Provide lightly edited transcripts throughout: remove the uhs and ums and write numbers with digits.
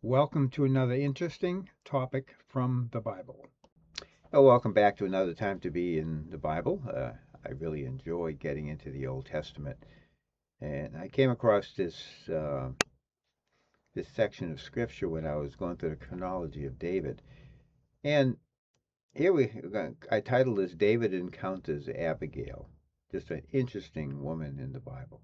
Welcome to another interesting topic from the Bible. Well, welcome back to another time to be in the Bible. I really enjoy getting into the Old Testament, and I came across this section of Scripture when I was going through the chronology of David. And here I titled this "David Encounters Abigail." Just an interesting woman in the Bible.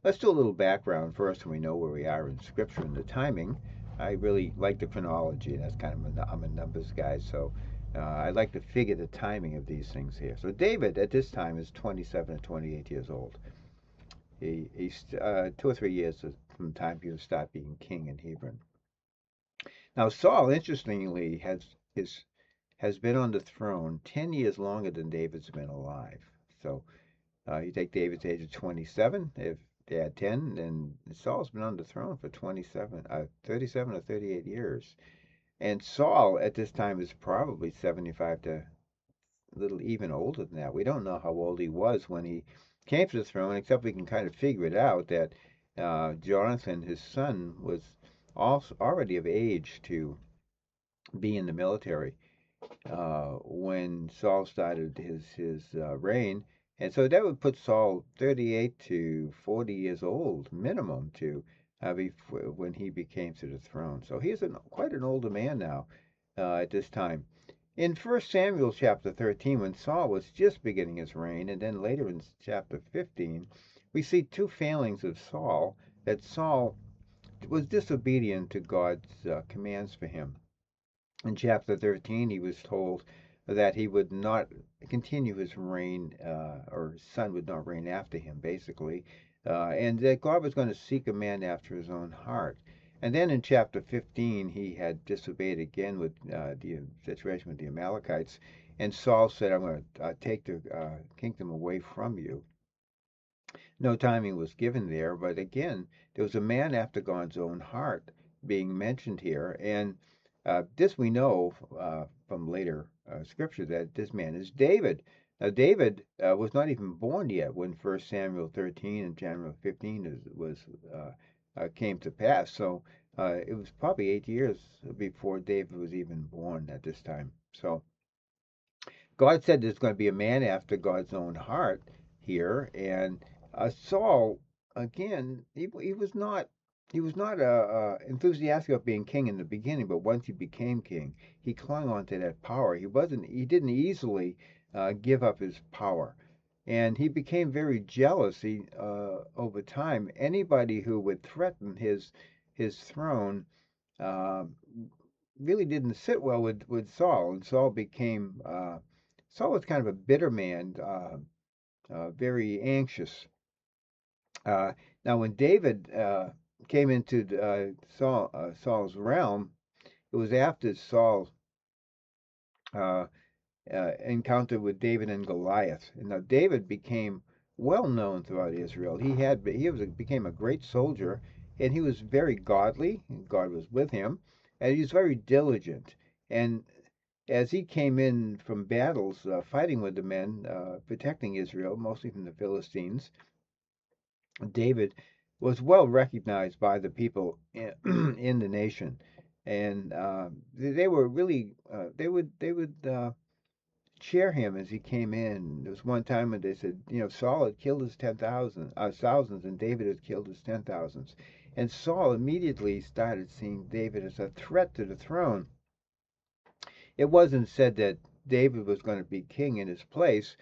Let's do a little background first, so we know where we are in Scripture and the timing. I really like the chronology. That's I'm a numbers guy, so I like to figure the timing of these things here. So David at this time is 27 or 28 years old. He's 2 or 3 years from the time he would start being king in Hebron. Now Saul, interestingly, has been on the throne 10 years longer than David's been alive. So you take David's age of 27. If they had 10, then Saul's been on the throne for 37 or 38 years. And Saul at this time is probably 75 to a little even older than that. We don't know how old he was when he came to the throne, except we can kind of figure it out that Jonathan, his son, was also already of age to be in the military when Saul started his reign, and so that would put Saul 38 to 40 years old minimum to when he became to the throne. So he's quite an older man now at this time. In 1 Samuel chapter 13, when Saul was just beginning his reign, and then later in chapter 15, we see two failings of Saul, that Saul was disobedient to God's commands for him. In chapter 13, he was told that he would not continue his reign, or his son would not reign after him, basically, and that God was going to seek a man after his own heart. And then in chapter 15, he had disobeyed again with the situation with the Amalekites, and Saul said, I'm going to take the kingdom away from you. No timing was given there, but again, there was a man after God's own heart being mentioned here, and this we know from later scripture that this man is David. Now, David was not even born yet when 1 Samuel 13 and Samuel 15 came to pass. So it was probably 8 years before David was even born at this time. So God said there's going to be a man after God's own heart here, and Saul again, he was not enthusiastic about being king in the beginning, but once he became king, he clung on to that power. He didn't easily give up his power, and he became very jealous. Over time, anybody who would threaten his throne uh, really didn't sit well with Saul, and Saul was kind of a bitter man, very anxious. Uh, Now, when David came into Saul's realm, it was after Saul uh, encounter with David and Goliath. And now David became well known throughout Israel. Became a great soldier, and he was very godly. And God was with him, and he was very diligent. And as he came in from battles, fighting with the men, protecting Israel, mostly from the Philistines, David was well recognized by the people in the nation, and they were really they would cheer him as he came in. There was one time when they said, Saul had killed his thousands, and David had killed his 10,000s. And Saul immediately started seeing David as a threat to the throne. It wasn't said that David was going to be king in his place.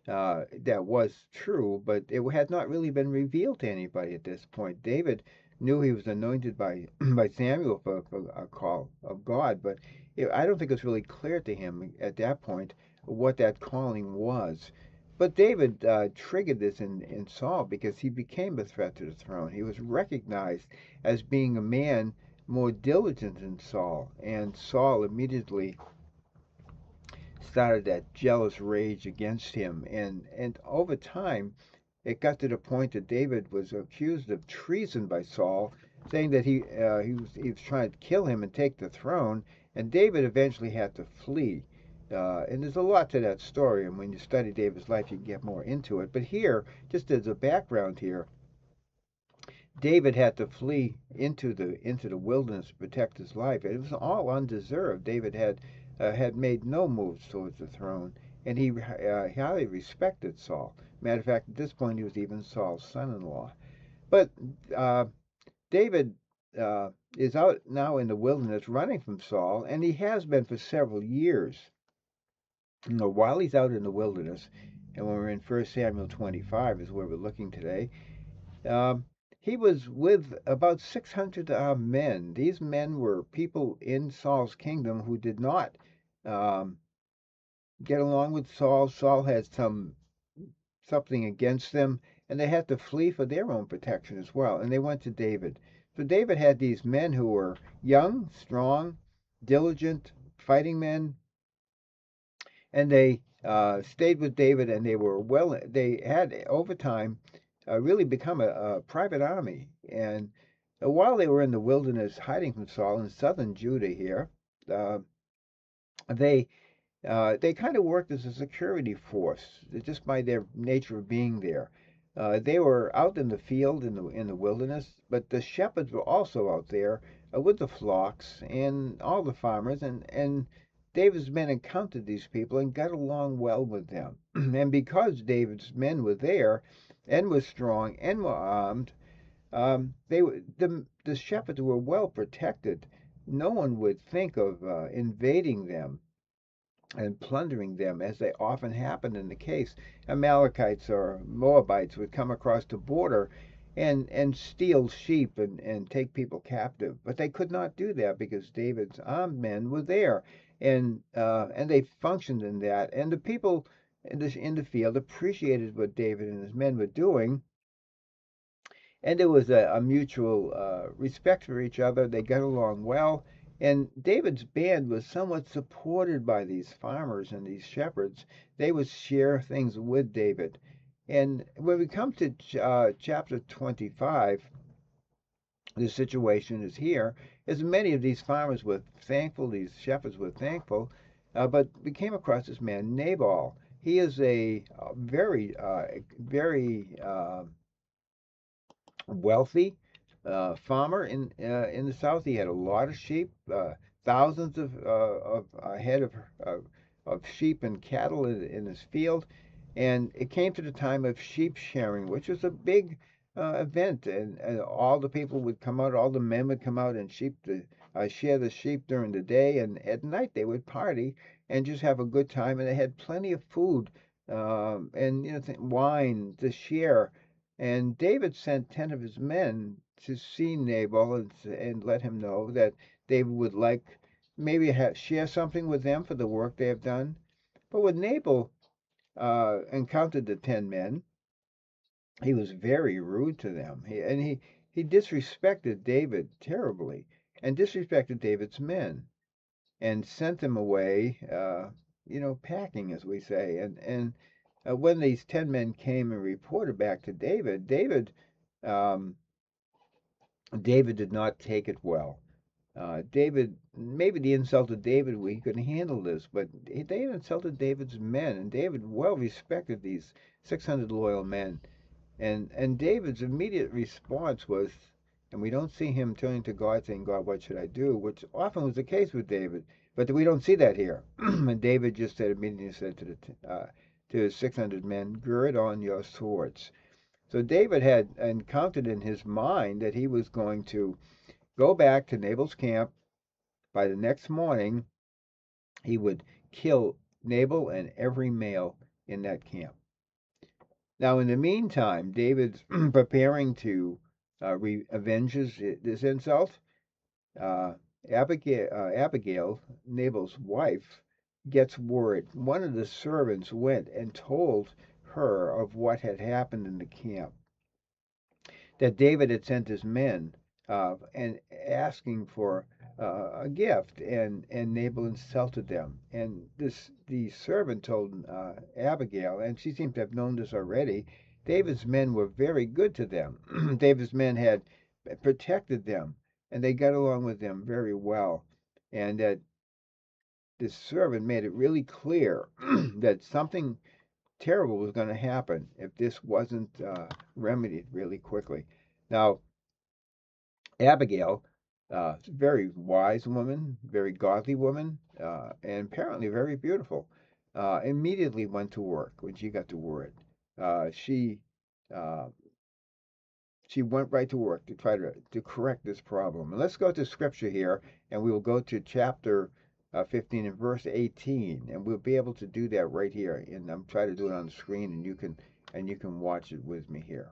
That was true, but it had not really been revealed to anybody at this point. David knew he was anointed by by Samuel for a call of God, but I don't think it was really clear to him at that point what that calling was. But David triggered this in Saul because he became a threat to the throne. He was recognized as being a man more diligent than Saul, and Saul immediately started that jealous rage against him, and over time it got to the point that David was accused of treason by Saul, saying that he was trying to kill him and take the throne, and David eventually had to flee. And there's a lot to that story, and when you study David's life, you can get more into it. But here, just as a background here, David had to flee into the wilderness to protect his life. It was all undeserved. David had made no moves towards the throne, and he highly respected Saul. Matter of fact, at this point, he was even Saul's son-in-law. But uh, David is out now in the wilderness running from Saul, and he has been for several years. While he's out in the wilderness, and when we're in 1 Samuel 25 is where we're looking today, um, he was with about 600 men. These men were people in Saul's kingdom who did not um, get along with Saul. Saul had something against them, and they had to flee for their own protection as well. And they went to David. So David had these men who were young, strong, diligent, fighting men, and they stayed with David, and they were well. They had over time really become a private army. And while they were in the wilderness, hiding from Saul in southern Judah here, uh, they they kind of worked as a security force just by their nature of being there. They were out in the field in the wilderness, but the shepherds were also out there with the flocks and all the farmers, and David's men encountered these people and got along well with them. And because David's men were there and were strong and were armed, the shepherds were well protected. No one would think of invading them and plundering them, as they often happened in the case. Amalekites or Moabites would come across the border and steal sheep and take people captive. But they could not do that because David's armed men were there, and they functioned in that. And the people in the field appreciated what David and his men were doing, and there was a mutual respect for each other. They got along well, and David's band was somewhat supported by these farmers and these shepherds. They would share things with David. And when we come to chapter 25, the situation is here, as many of these farmers were thankful, these shepherds were thankful, but we came across this man, Nabal. He is a very wealthy farmer in the south. He had a lot of sheep, thousands of head of sheep and cattle in his field, and it came to the time of sheep sharing, which was a big event, and all the people would come out, all the men would come out and share the sheep during the day, and at night they would party and just have a good time, and they had plenty of food and wine to share. And David sent 10 of his men to see Nabal and let him know that David would like maybe share something with them for the work they have done. But when Nabal encountered the 10 men, he was very rude to them. He disrespected David terribly and disrespected David's men and sent them away, packing, as we say. And when these 10 men came and reported back to David, um, David did not take it well. David, maybe the insult of David, he couldn't handle this, but they insulted David's men, and David well respected these 600 loyal men. And David's immediate response was, and we don't see him turning to God saying, God, what should I do? Which often was the case with David, but we don't see that here. And David just said immediately said to his 600 men, gird on your swords. So David had encountered in his mind that he was going to go back to Nabal's camp. By the next morning, he would kill Nabal and every male in that camp. Now, in the meantime, David's preparing to avenge this insult. Uh, Abigail, Nabal's wife, gets word. One of the servants went and told her of what had happened in the camp, that David had sent his men and asking for a gift, and Nabal insulted them. And the servant told Abigail, and she seemed to have known this already. David's men were very good to them. David's men had protected them, and they got along with them very well. And that this servant made it really clear that something terrible was going to happen if this wasn't remedied really quickly. Now, Abigail, very wise woman, very godly woman, and apparently very beautiful, immediately went to work when she got the word. Uh, she uh, she went right to work to try to correct this problem. And let's go to scripture here, and we will go to chapter 15 and verse 18, and we'll be able to do that right here. And I'm trying to do it on the screen, and you can watch it with me here.